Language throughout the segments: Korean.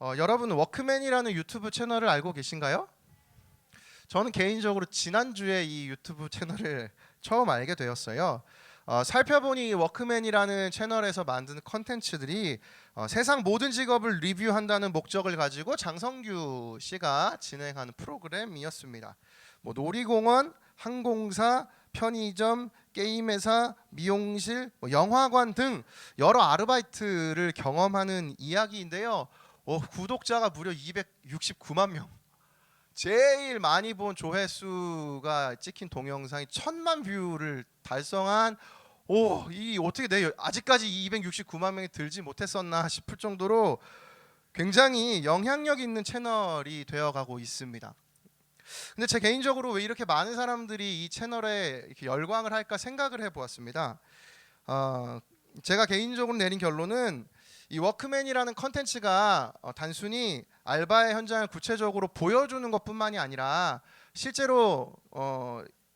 여러분 워크맨이라는 유튜브 채널을 알고 계신가요? 저는 개인적으로 지난주에 이 유튜브 채널을 처음 알게 되었어요. 살펴보니 이 워크맨이라는 채널에서 만든 컨텐츠들이 세상 모든 직업을 리뷰한다는 목적을 가지고 장성규 씨가 진행하는 프로그램이었습니다. 뭐 놀이공원, 항공사, 편의점, 게임회사, 미용실, 영화관 등 여러 아르바이트를 경험하는 이야기인데요. 구독자가 무려 269만 명. 제일 많이 본 조회수가 찍힌 동영상이 1000만 뷰를 달성한, 이 어떻게 내 아직까지 269만 명이 들지 못했었나 싶을 정도로 굉장히 영향력 있는 채널이 되어가고 있습니다. 근데 제 개인적으로 왜 이렇게 많은 사람들이 이 채널에 이렇게 열광을 할까 생각을 해보았습니다. 제가 개인적으로 내린 결론은 이 워크맨이라는 컨텐츠가 단순히 알바의 현장을 구체적으로 보여주는 것뿐만이 아니라 실제로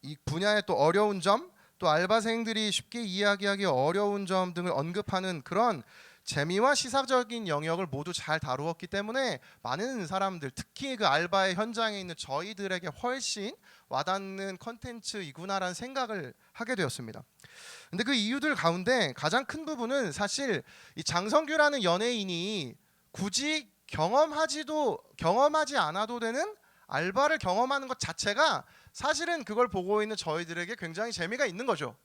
이 분야의 또 어려운 점, 또 알바생들이 쉽게 이야기하기 어려운 점 등을 언급하는 그런 재미와 시사적인 영역을 모두 잘 다루었기 때문에 많은 사람들, 특히 그 알바의 현장에 있는 저희들에게 훨씬 와닿는 컨텐츠이구나라는 생각을 하게 되었습니다. 근데 그 이유들 가운데 가장 큰 부분은 사실 이 장성규라는 연예인이 굳이 경험하지 않아도 되는 알바를 경험하는 것 자체가 사실은 그걸 보고 있는 저희들에게 굉장히 재미가 있는 거죠.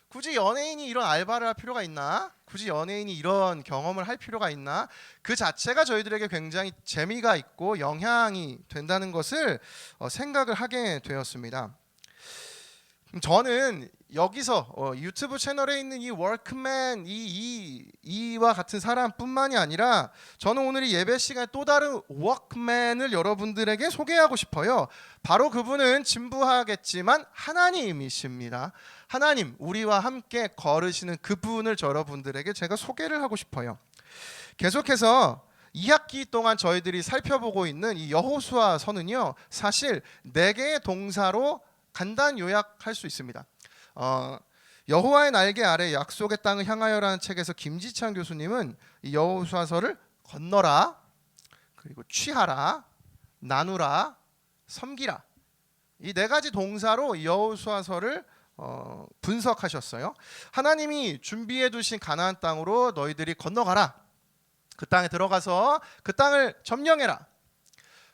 굳이 연예인이 이런 알바를 할 필요가 있나? 굳이 연예인이 이런 경험을 할 필요가 있나? 그 자체가 저희들에게 굉장히 재미가 있고 영향이 된다는 것을 생각을 하게 되었습니다. 저는 여기서 유튜브 채널에 있는 이 워크맨 이와 같은 사람뿐만이 아니라 저는 오늘 이 예배 시간에 또 다른 워크맨을 여러분들에게 소개하고 싶어요. 바로 그분은 진부하겠지만 하나님이십니다. 하나님, 우리와 함께 걸으시는 그분을 여러분들에게 제가 소개를 하고 싶어요. 계속해서 2학기 동안 저희들이 살펴보고 있는 이 여호수아서는요, 사실 4개의 동사로 간단 요약할 수 있습니다. 여호와의 날개 아래 약속의 땅을 향하여라는 책에서 김지찬 교수님은 이 여호수아서를 건너라, 그리고 취하라, 나누라, 섬기라, 이 4가지 동사로 여호수아서를 분석하셨어요. 하나님이 준비해 두신 가나안 땅으로 너희들이 건너가라. 그 땅에 들어가서 그 땅을 점령해라.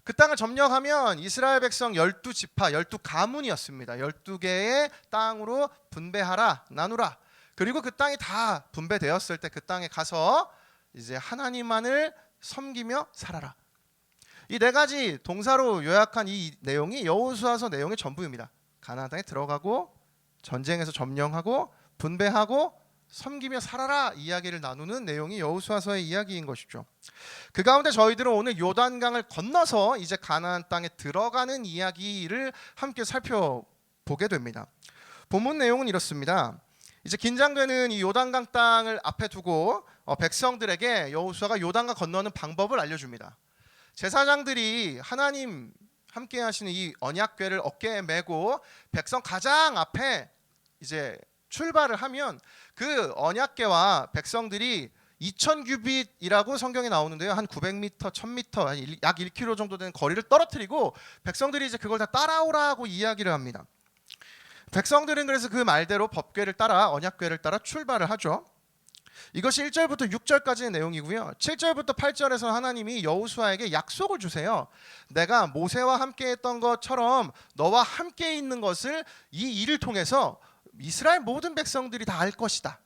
그 땅을 점령하면 이스라엘 백성 12지파, 12가문이었습니다. 12개의 땅으로 분배하라, 나누라. 그리고 그 땅이 다 분배되었을 때 그 땅에 가서 이제 하나님만을 섬기며 살아라. 이 4가지 동사로 요약한 이 내용이 여호수아서 내용의 전부입니다. 가나안 땅에 들어가고 전쟁에서 점령하고 분배하고 섬기며 살아라 이야기를 나누는 내용이 여호수아서의 이야기인 것이죠. 그 가운데 저희들은 오늘 요단강을 건너서 이제 가나안 땅에 들어가는 이야기를 함께 살펴보게 됩니다. 본문 내용은 이렇습니다. 이제 긴장되는 이 요단강 땅을 앞에 두고 백성들에게 여호수아가 요단강 건너는 방법을 알려줍니다. 제사장들이 하나님 함께 하시는 이 언약궤를 어깨에 메고 백성 가장 앞에 이제 출발을 하면 그 언약궤와 백성들이 2000규빗이라고 성경에 나오는데요. 한 900m, 1000m, 약 1km 정도 되는 거리를 떨어뜨리고 백성들이 이제 그걸 다 따라오라고 이야기를 합니다. 백성들은 그래서 그 말대로 법궤를 따라 언약궤를 따라 출발을 하죠. 이것이 1절부터 6절까지의 내용이고요. 7절부터 8절에서 하나님이 여호수아에게 약속을 주세요. 내가 모세와 함께 했던 것처럼 너와 함께 있는 것을 이 일을 통해서 이스라엘 모든 백성들이 다 알 것이다.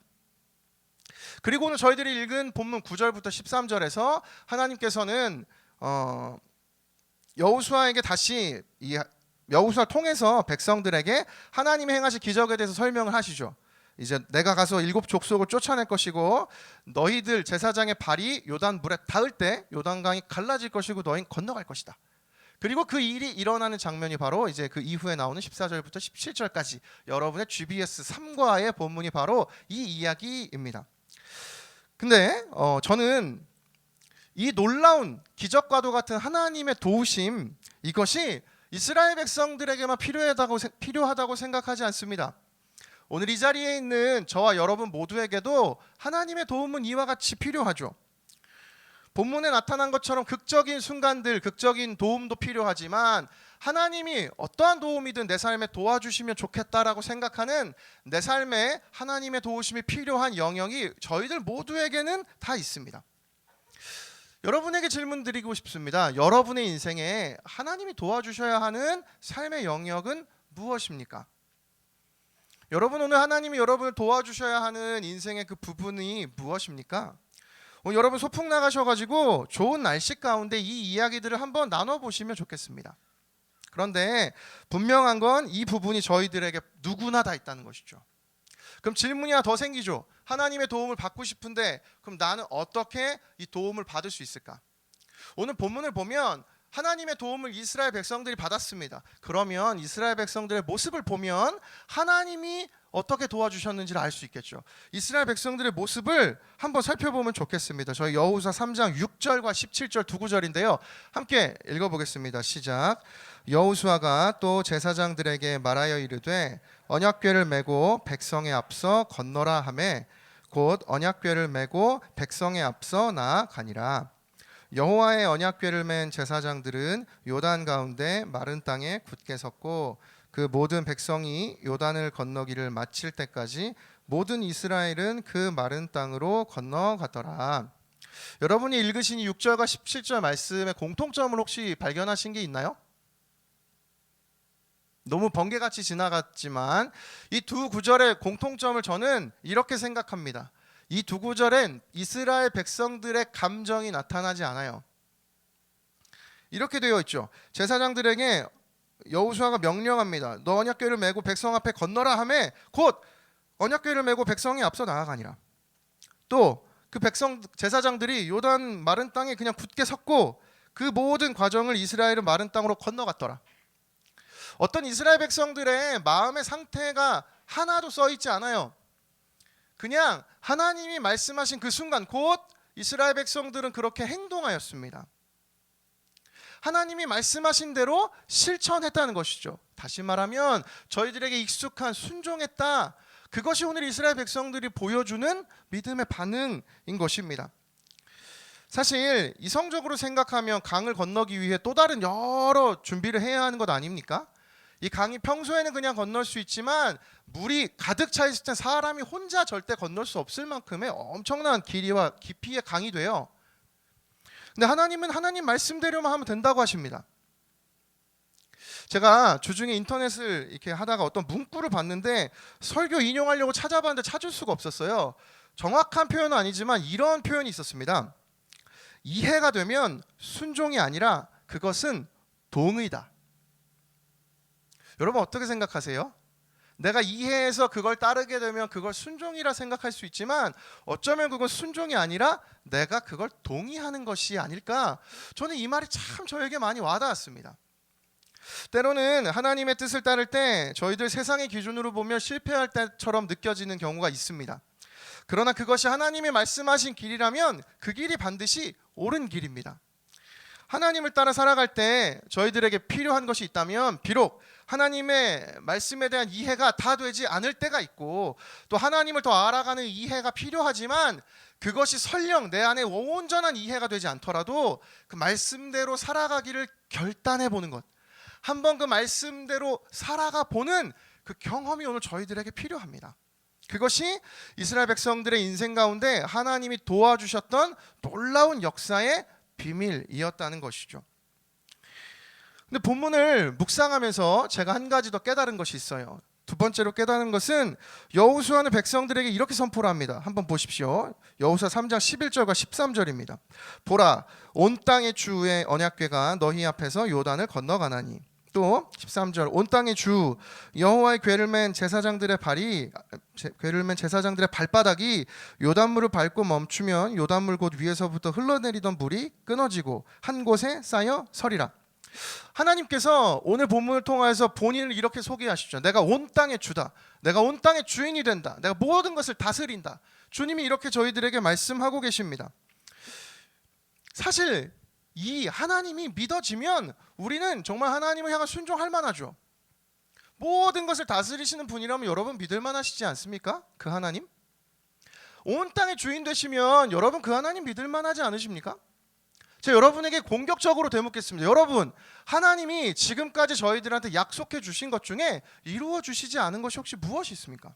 그리고 오늘 저희들이 읽은 본문 9절부터 13절에서 하나님께서는 여호수아에게 다시 이 여호수아를 통해서 백성들에게 하나님이 행하신 기적에 대해서 설명을 하시죠. 이제 내가 가서 7 족속을 쫓아낼 것이고 너희들 제사장의 발이 요단 물에 닿을 때 요단강이 갈라질 것이고 너희는 건너갈 것이다. 그리고 그 일이 일어나는 장면이 바로 이제 그 이후에 나오는 14절부터 17절까지 여러분의 GBS 3과의 본문이 바로 이 이야기입니다. 근데 저는 이 놀라운 기적과도 같은 하나님의 도우심, 이것이 이스라엘 백성들에게만 필요하다고 생각하지 않습니다. 오늘 이 자리에 있는 저와 여러분 모두에게도 하나님의 도움은 이와 같이 필요하죠. 본문에 나타난 것처럼 극적인 순간들, 극적인 도움도 필요하지만 하나님이 어떠한 도움이든 내 삶에 도와주시면 좋겠다라고 생각하는 내 삶에 하나님의 도우심이 필요한 영역이 저희들 모두에게는 다 있습니다. 여러분에게 질문 드리고 싶습니다. 여러분의 인생에 하나님이 도와주셔야 하는 삶의 영역은 무엇입니까? 여러분, 오늘 하나님이 여러분을 도와주셔야 하는 인생의 그 부분이 무엇입니까? 여러분 소풍 나가셔가지고 좋은 날씨 가운데 이 이야기들을 한번 나눠보시면 좋겠습니다. 그런데 분명한 건 이 부분이 저희들에게 누구나 다 있다는 것이죠. 그럼 질문이 하나 더 생기죠. 하나님의 도움을 받고 싶은데 그럼 나는 어떻게 이 도움을 받을 수 있을까? 오늘 본문을 보면 하나님의 도움을 이스라엘 백성들이 받았습니다. 그러면 이스라엘 백성들의 모습을 보면 하나님이 어떻게 도와주셨는지를 알 수 있겠죠. 이스라엘 백성들의 모습을 한번 살펴보면 좋겠습니다. 저희 여호수아 3장 6절과 17절 두 구절인데요. 함께 읽어보겠습니다. 시작. 여호수아가 또 제사장들에게 말하여 이르되 언약궤를 메고 백성에 앞서 건너라 하매 곧 언약궤를 메고 백성에 앞서 나아가니라. 여호와의 언약궤를 맨 제사장들은 요단 가운데 마른 땅에 굳게 섰고 그 모든 백성이 요단을 건너기를 마칠 때까지 모든 이스라엘은 그 마른 땅으로 건너가더라. 여러분이 읽으신 6절과 17절 말씀의 공통점을 혹시 발견하신 게 있나요? 너무 번개같이 지나갔지만 이 두 구절의 공통점을 저는 이렇게 생각합니다. 이 두 구절엔 이스라엘 백성들의 감정이 나타나지 않아요. 이렇게 되어 있죠. 제사장들에게 여호수아가 명령합니다. 너 언약궤를 메고 백성 앞에 건너라 하매 곧 언약궤를 메고 백성이 앞서 나아가니라. 또 그 백성 제사장들이 요단 마른 땅에 그냥 굳게 섰고 그 모든 과정을 이스라엘은 마른 땅으로 건너갔더라. 어떤 이스라엘 백성들의 마음의 상태가 하나도 써 있지 않아요. 그냥 하나님이 말씀하신 그 순간 곧 이스라엘 백성들은 그렇게 행동하였습니다. 하나님이 말씀하신 대로 실천했다는 것이죠. 다시 말하면 저희들에게 익숙한 순종했다. 그것이 오늘 이스라엘 백성들이 보여주는 믿음의 반응인 것입니다. 사실 이성적으로 생각하면 강을 건너기 위해 또 다른 여러 준비를 해야 하는 것 아닙니까? 이 강이 평소에는 그냥 건널 수 있지만 물이 가득 차 있을 때 사람이 혼자 절대 건널 수 없을 만큼의 엄청난 길이와 깊이의 강이 돼요. 근데 하나님은 하나님 말씀대로만 하면 된다고 하십니다. 제가 주중에 인터넷을 이렇게 하다가 어떤 문구를 봤는데 설교 인용하려고 찾아봤는데 찾을 수가 없었어요. 정확한 표현은 아니지만 이런 표현이 있었습니다. 이해가 되면 순종이 아니라 그것은 동의다. 여러분 어떻게 생각하세요? 내가 이해해서 그걸 따르게 되면 그걸 순종이라 생각할 수 있지만 어쩌면 그건 순종이 아니라 내가 그걸 동의하는 것이 아닐까? 저는 이 말이 참 저에게 많이 와닿았습니다. 때로는 하나님의 뜻을 따를 때 저희들 세상의 기준으로 보면 실패할 때처럼 느껴지는 경우가 있습니다. 그러나 그것이 하나님이 말씀하신 길이라면 그 길이 반드시 옳은 길입니다. 하나님을 따라 살아갈 때 저희들에게 필요한 것이 있다면 비록 하나님의 말씀에 대한 이해가 다 되지 않을 때가 있고 또 하나님을 더 알아가는 이해가 필요하지만 그것이 설령 내 안에 온전한 이해가 되지 않더라도 그 말씀대로 살아가기를 결단해 보는 것, 한번 그 말씀대로 살아가 보는 그 경험이 오늘 저희들에게 필요합니다. 그것이 이스라엘 백성들의 인생 가운데 하나님이 도와주셨던 놀라운 역사의 비밀이었다는 것이죠. 근데 본문을 묵상하면서 제가 한 가지 더 깨달은 것이 있어요. 두 번째로 깨달은 것은 여호수아는 백성들에게 이렇게 선포를 합니다. 한번 보십시오. 여호수아 3장 11절과 13절입니다. 보라, 온 땅의 주의 언약궤가 너희 앞에서 요단을 건너가나니. 또 13절, 온 땅의 주 여호와의 궤를 맨 제사장들의 발바닥이 요단물을 밟고 멈추면 요단물 곧 위에서부터 흘러내리던 물이 끊어지고 한 곳에 쌓여 서리라. 하나님께서 오늘 본문을 통해서 본인을 이렇게 소개하시죠. 내가 온 땅의 주다. 내가 온 땅의 주인이 된다. 내가 모든 것을 다스린다. 주님이 이렇게 저희들에게 말씀하고 계십니다. 사실 이 하나님이 믿어지면 우리는 정말 하나님을 향한 순종할 만하죠. 모든 것을 다스리시는 분이라면 여러분 믿을 만하시지 않습니까? 그 하나님? 온 땅의 주인 되시면 여러분 그 하나님 믿을 만하지 않으십니까? 제가 여러분에게 공격적으로 되묻겠습니다. 여러분, 하나님이 지금까지 저희들한테 약속해 주신 것 중에 이루어 주시지 않은 것이 혹시 무엇이 있습니까?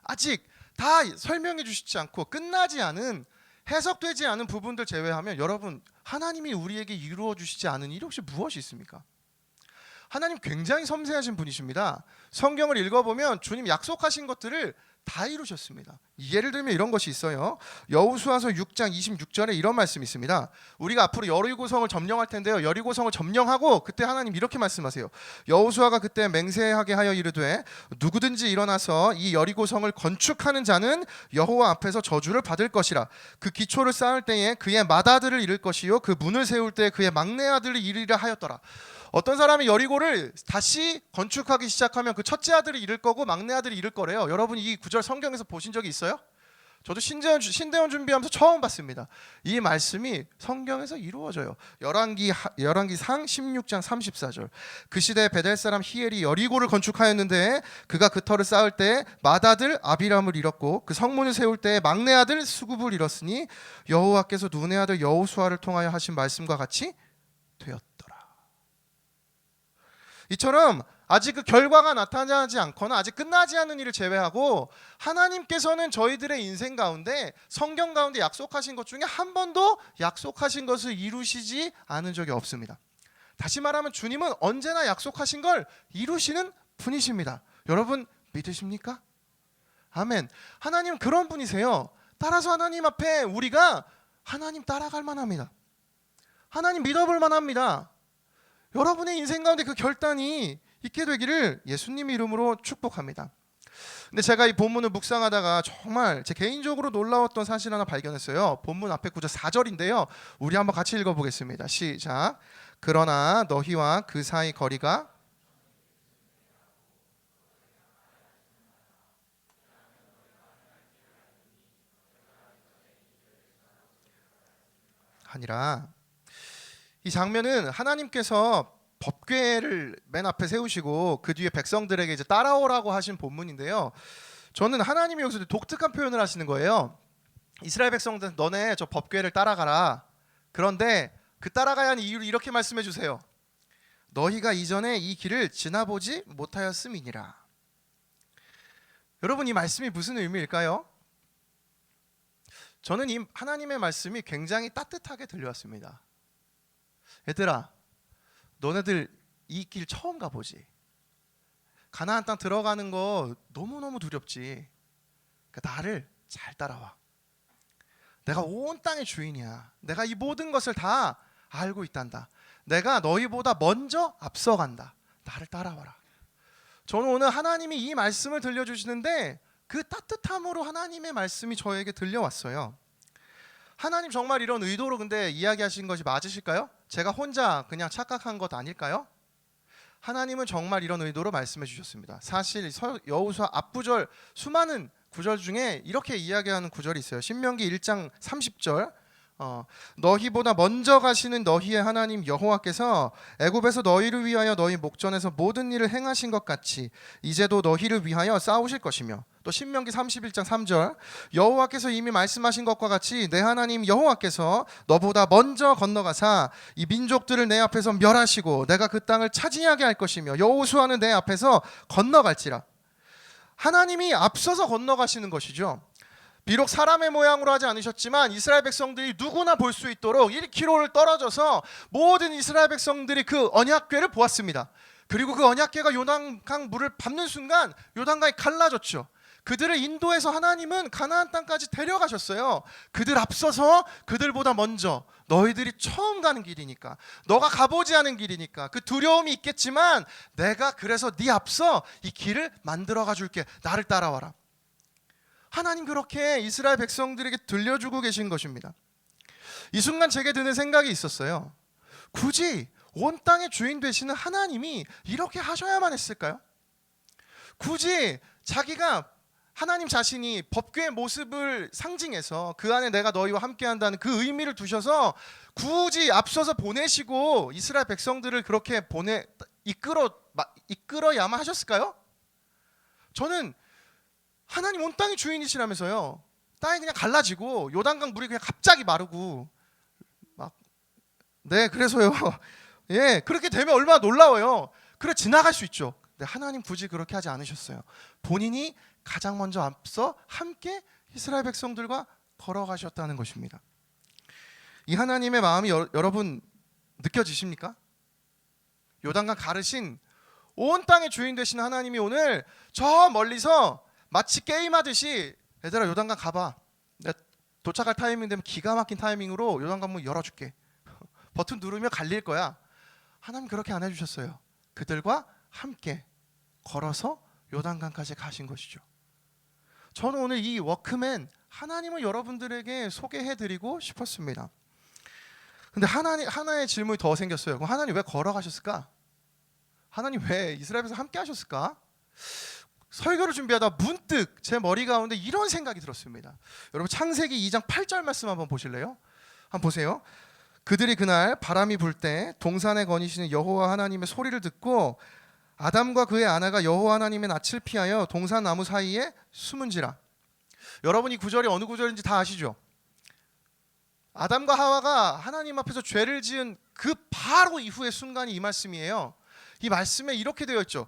아직 다 설명해 주시지 않고 끝나지 않은, 해석되지 않은 부분들 제외하면 여러분, 하나님이 우리에게 이루어 주시지 않은 일이 혹시 무엇이 있습니까? 하나님 굉장히 섬세하신 분이십니다. 성경을 읽어보면 주님 약속하신 것들을 다 이루셨습니다. 예를 들면 이런 것이 있어요. 여호수아서 6장 26절에 이런 말씀이 있습니다. 우리가 앞으로 여리고성을 점령할 텐데요, 여리고성을 점령하고 그때 하나님 이렇게 말씀하세요. 여호수아가 그때 맹세하게 하여 이르되 누구든지 일어나서 이 여리고성을 건축하는 자는 여호와 앞에서 저주를 받을 것이라. 그 기초를 쌓을 때에 그의 맏아들을 잃을 것이요 그 문을 세울 때에 그의 막내 아들을 잃으리라 하였더라. 어떤 사람이 여리고를 다시 건축하기 시작하면 그 첫째 아들이 잃을 거고 막내 아들이 잃을 거래요. 여러분, 이 구절 성경에서 보신 적이 있어요? 저도 신대원 준비하면서 처음 봤습니다. 이 말씀이 성경에서 이루어져요. 열왕기상 16장 34절. 그 시대에 베델 사람 히엘이 여리고를 건축하였는데 그가 그 터를 쌓을 때 맏아들 아비람을 잃었고 그 성문을 세울 때 막내 아들 수굽을 잃었으니 여호와께서 눈의 아들 여호수아를 통하여 하신 말씀과 같이 되었더라. 이처럼 아직 그 결과가 나타나지 않거나 아직 끝나지 않은 일을 제외하고 하나님께서는 저희들의 인생 가운데, 성경 가운데 약속하신 것 중에 한 번도 약속하신 것을 이루시지 않은 적이 없습니다. 다시 말하면 주님은 언제나 약속하신 걸 이루시는 분이십니다. 여러분 믿으십니까? 아멘. 하나님 그런 분이세요. 따라서 하나님 앞에 우리가 하나님 따라갈 만합니다. 하나님 믿어볼 만합니다. 여러분의 인생 가운데 그 결단이 있게 되기를 예수님 이름으로 축복합니다. 근데 제가 이 본문을 묵상하다가 정말 제 개인적으로 놀라웠던 사실 하나 발견했어요. 본문 앞에 구절 4절인데요. 우리 한번 같이 읽어보겠습니다. 시작. 그러나 너희와 그 사이 거리가 아니라, 이 장면은 하나님께서 법궤를 맨 앞에 세우시고 그 뒤에 백성들에게 이제 따라오라고 하신 본문인데요. 저는 하나님이 여기서 독특한 표현을 하시는 거예요. 이스라엘 백성들, 너네 저 법궤를 따라가라. 그런데 그 따라가야 하는 이유를 이렇게 말씀해 주세요. 너희가 이전에 이 길을 지나보지 못하였음이니라. 여러분, 이 말씀이 무슨 의미일까요? 저는 이 하나님의 말씀이 굉장히 따뜻하게 들려왔습니다. 얘들아, 너네들 이 길 처음 가보지? 가나안 땅 들어가는 거 너무너무 두렵지? 그러니까 나를 잘 따라와. 내가 온 땅의 주인이야. 내가 이 모든 것을 다 알고 있단다. 내가 너희보다 먼저 앞서간다. 나를 따라와라. 저는 오늘 하나님이 이 말씀을 들려주시는데 그 따뜻함으로 하나님의 말씀이 저에게 들려왔어요. 하나님 정말 이런 의도로 근데 이야기하신 것이 맞으실까요? 제가 혼자 그냥 착각한 것 아닐까요? 하나님은 정말 이런 의도로 말씀해 주셨습니다. 사실 여호수아 앞구절, 수많은 구절 중에 이렇게 이야기하는 구절이 있어요. 신명기 1장 30절. 너희보다 먼저 가시는 너희의 하나님 여호와께서 애굽에서 너희를 위하여 너희 목전에서 모든 일을 행하신 것 같이 이제도 너희를 위하여 싸우실 것이며, 또 신명기 31장 3절. 여호와께서 이미 말씀하신 것과 같이 내 하나님 여호와께서 너보다 먼저 건너가사 이 민족들을 내 앞에서 멸하시고 내가 그 땅을 차지하게 할 것이며 여호수아는 내 앞에서 건너갈지라. 하나님이 앞서서 건너가시는 것이죠. 비록 사람의 모양으로 하지 않으셨지만 이스라엘 백성들이 누구나 볼 수 있도록 1km를 떨어져서 모든 이스라엘 백성들이 그 언약궤를 보았습니다. 그리고 그 언약궤가 요단강 물을 밟는 순간 요단강이 갈라졌죠. 그들을 인도해서 하나님은 가나안 땅까지 데려가셨어요. 그들 앞서서 그들보다 먼저, 너희들이 처음 가는 길이니까, 너가 가보지 않은 길이니까 그 두려움이 있겠지만 내가 그래서 네 앞서 이 길을 만들어가 줄게. 나를 따라와라. 하나님 그렇게 이스라엘 백성들에게 들려주고 계신 것입니다. 이 순간 제게 드는 생각이 있었어요. 굳이 온 땅의 주인 되시는 하나님이 이렇게 하셔야만 했을까요? 굳이 자기가, 하나님 자신이 법궤의 모습을 상징해서 그 안에 내가 너희와 함께한다는 그 의미를 두셔서 굳이 앞서서 보내시고 이스라엘 백성들을 그렇게 이끌어야만 하셨을까요? 저는 하나님 온 땅의 주인이시라면서요. 땅이 그냥 갈라지고 요단강 물이 그냥 갑자기 마르고 막 네, 그래서요. 예, 그렇게 되면 얼마나 놀라워요. 그래 지나갈 수 있죠. 근데 하나님 굳이 그렇게 하지 않으셨어요. 본인이 가장 먼저 앞서 함께 이스라엘 백성들과 걸어가셨다는 것입니다. 이 하나님의 마음이 여러분 느껴지십니까? 요단강 가르신 온 땅의 주인 되신 하나님이 오늘 저 멀리서 마치 게임하듯이 얘들아 요단강 가봐. 내가 도착할 타이밍 되면 기가 막힌 타이밍으로 요단강 문 열어줄게. 버튼 누르면 갈릴 거야. 하나님 그렇게 안 해주셨어요. 그들과 함께 걸어서 요단강까지 가신 것이죠. 저는 오늘 이 워크맨 하나님을 여러분들에게 소개해드리고 싶었습니다. 근데 하나의 질문이 더 생겼어요. 그럼 하나님 왜 걸어가셨을까? 하나님 왜 이스라엘에서 함께 하셨을까? 설교를 준비하다 문득 제 머리 가운데 이런 생각이 들었습니다. 여러분 창세기 2장 8절 말씀 한번 보실래요? 한번 보세요. 그들이 그날 바람이 불 때 동산에 거니시는 여호와 하나님의 소리를 듣고 아담과 그의 아내가 여호와 하나님의 낯을 피하여 동산 나무 사이에 숨은지라. 여러분 이 구절이 어느 구절인지 다 아시죠? 아담과 하와가 하나님 앞에서 죄를 지은 그 바로 이후의 순간이 이 말씀이에요. 이 말씀에 이렇게 되어 있죠.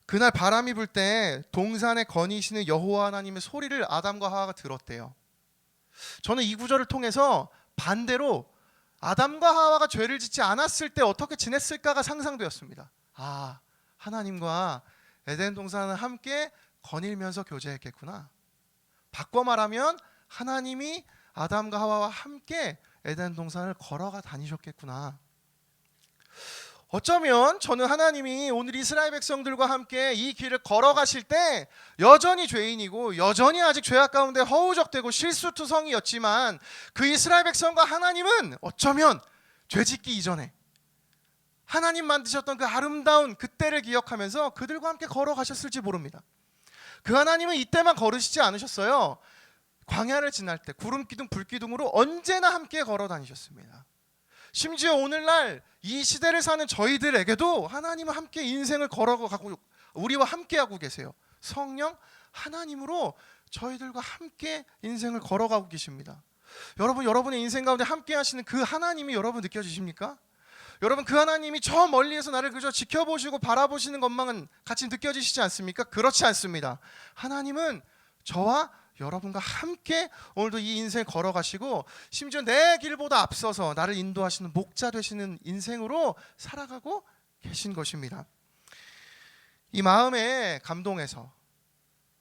그날 바람이 불 때 동산에 거니시는 여호와 하나님의 소리를 아담과 하와가 들었대요. 저는 이 구절을 통해서 반대로 아담과 하와가 죄를 짓지 않았을 때 어떻게 지냈을까가 상상되었습니다. 아, 하나님과 에덴 동산을 함께 거닐면서 교제했겠구나. 바꿔 말하면 하나님이 아담과 하와와 함께 에덴 동산을 걸어가 다니셨겠구나. 어쩌면 저는 하나님이 오늘 이스라엘 백성들과 함께 이 길을 걸어가실 때 여전히 죄인이고 여전히 아직 죄악 가운데 허우적대고 실수투성이었지만 그 이스라엘 백성과 하나님은 어쩌면 죄짓기 이전에 하나님 만드셨던 그 아름다운 그때를 기억하면서 그들과 함께 걸어가셨을지 모릅니다. 그 하나님은 이때만 걸으시지 않으셨어요. 광야를 지날 때 구름기둥 불기둥으로 언제나 함께 걸어 다니셨습니다. 심지어 오늘날 이 시대를 사는 저희들에게도 하나님은 함께 인생을 걸어가고 우리와 함께하고 계세요. 성령 하나님으로 저희들과 함께 인생을 걸어가고 계십니다. 여러분 여러분의 인생 가운데 함께 하시는 그 하나님이 여러분 느껴지십니까? 여러분 그 하나님이 저 멀리에서 나를 그저 지켜보시고 바라보시는 것만은 같이 느껴지시지 않습니까? 그렇지 않습니다. 하나님은 저와 여러분과 함께 오늘도 이 인생 걸어가시고 심지어 내 길보다 앞서서 나를 인도하시는 목자 되시는 인생으로 살아가고 계신 것입니다. 이 마음에 감동해서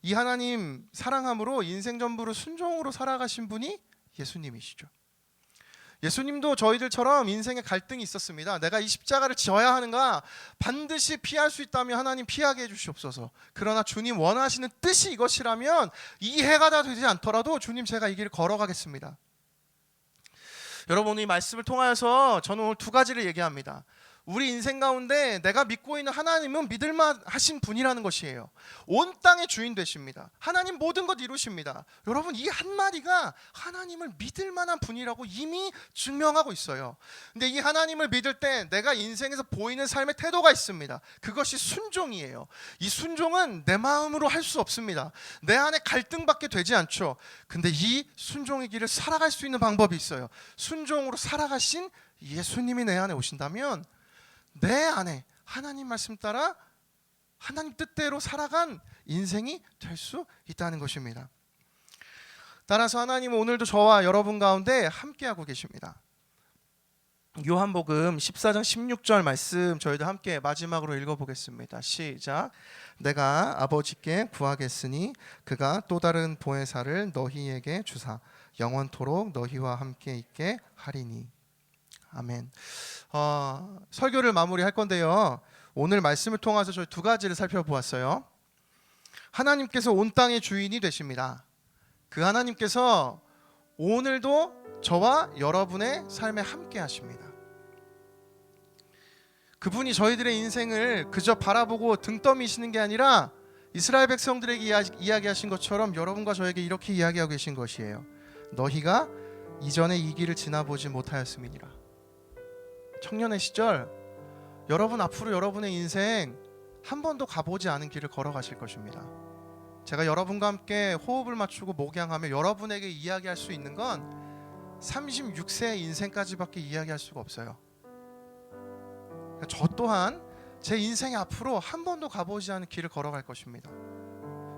이 하나님 사랑함으로 인생 전부를 순종으로 살아가신 분이 예수님이시죠. 예수님도 저희들처럼 인생에 갈등이 있었습니다. 내가 이 십자가를 져야 하는가? 반드시 피할 수 있다면 하나님 피하게 해주시옵소서. 그러나 주님 원하시는 뜻이 이것이라면 이 해가 다 되지 않더라도 주님 제가 이 길을 걸어가겠습니다. 여러분 이 말씀을 통하여서 저는 오늘 두 가지를 얘기합니다. 우리 인생 가운데 내가 믿고 있는 하나님은 믿을만하신 분이라는 것이에요. 온 땅의 주인 되십니다. 하나님 모든 것 이루십니다. 여러분 이 한마디가 하나님을 믿을 만한 분이라고 이미 증명하고 있어요. 근데 이 하나님을 믿을 때 내가 인생에서 보이는 삶의 태도가 있습니다. 그것이 순종이에요. 이 순종은 내 마음으로 할 수 없습니다. 내 안에 갈등밖에 되지 않죠. 근데 이 순종의 길을 살아갈 수 있는 방법이 있어요. 순종으로 살아가신 예수님이 내 안에 오신다면 내 안에 하나님 말씀 따라 하나님 뜻대로 살아간 인생이 될 수 있다는 것입니다. 따라서 하나님은 오늘도 저와 여러분 가운데 함께하고 계십니다. 요한복음 14장 16절 말씀 저희도 함께 마지막으로 읽어보겠습니다. 시작. 내가 아버지께 구하겠으니 그가 또 다른 보혜사를 너희에게 주사 영원토록 너희와 함께 있게 하리니. 아멘. 설교를 마무리할 건데요. 오늘 말씀을 통해서 저희 두 가지를 살펴보았어요. 하나님께서 온 땅의 주인이 되십니다. 그 하나님께서 오늘도 저와 여러분의 삶에 함께 하십니다. 그분이 저희들의 인생을 그저 바라보고 등 떠미시는 게 아니라 이스라엘 백성들에게 이야기하신 것처럼 여러분과 저에게 이렇게 이야기하고 계신 것이에요. 너희가 이전에 이 길을 지나보지 못하였음이니라. 청년의 시절 여러분 앞으로 여러분의 인생 한 번도 가보지 않은 길을 걸어가실 것입니다. 제가 여러분과 함께 호흡을 맞추고 목양하며 여러분에게 이야기할 수 있는 건 36세 인생까지밖에 이야기할 수가 없어요. 저 또한 제 인생 앞으로 한 번도 가보지 않은 길을 걸어갈 것입니다.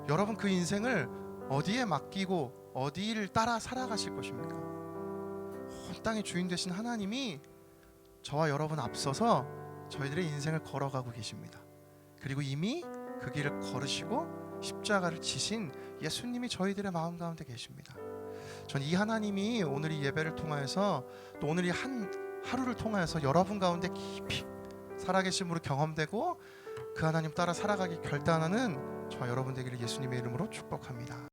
여러분 그 인생을 어디에 맡기고 어디를 따라 살아가실 것입니까? 온 땅의 주인 되신 하나님이 저와 여러분 앞서서 저희들의 인생을 걸어가고 계십니다. 그리고 이미 그 길을 걸으시고 십자가를 지신 예수님이 저희들의 마음 가운데 계십니다. 전 이 하나님이 오늘 이 예배를 통하여서 또 오늘 이 한 하루를 통하여서 여러분 가운데 깊이 살아계심으로 경험되고 그 하나님 따라 살아가기 결단하는 저와 여러분 되기를 예수님의 이름으로 축복합니다.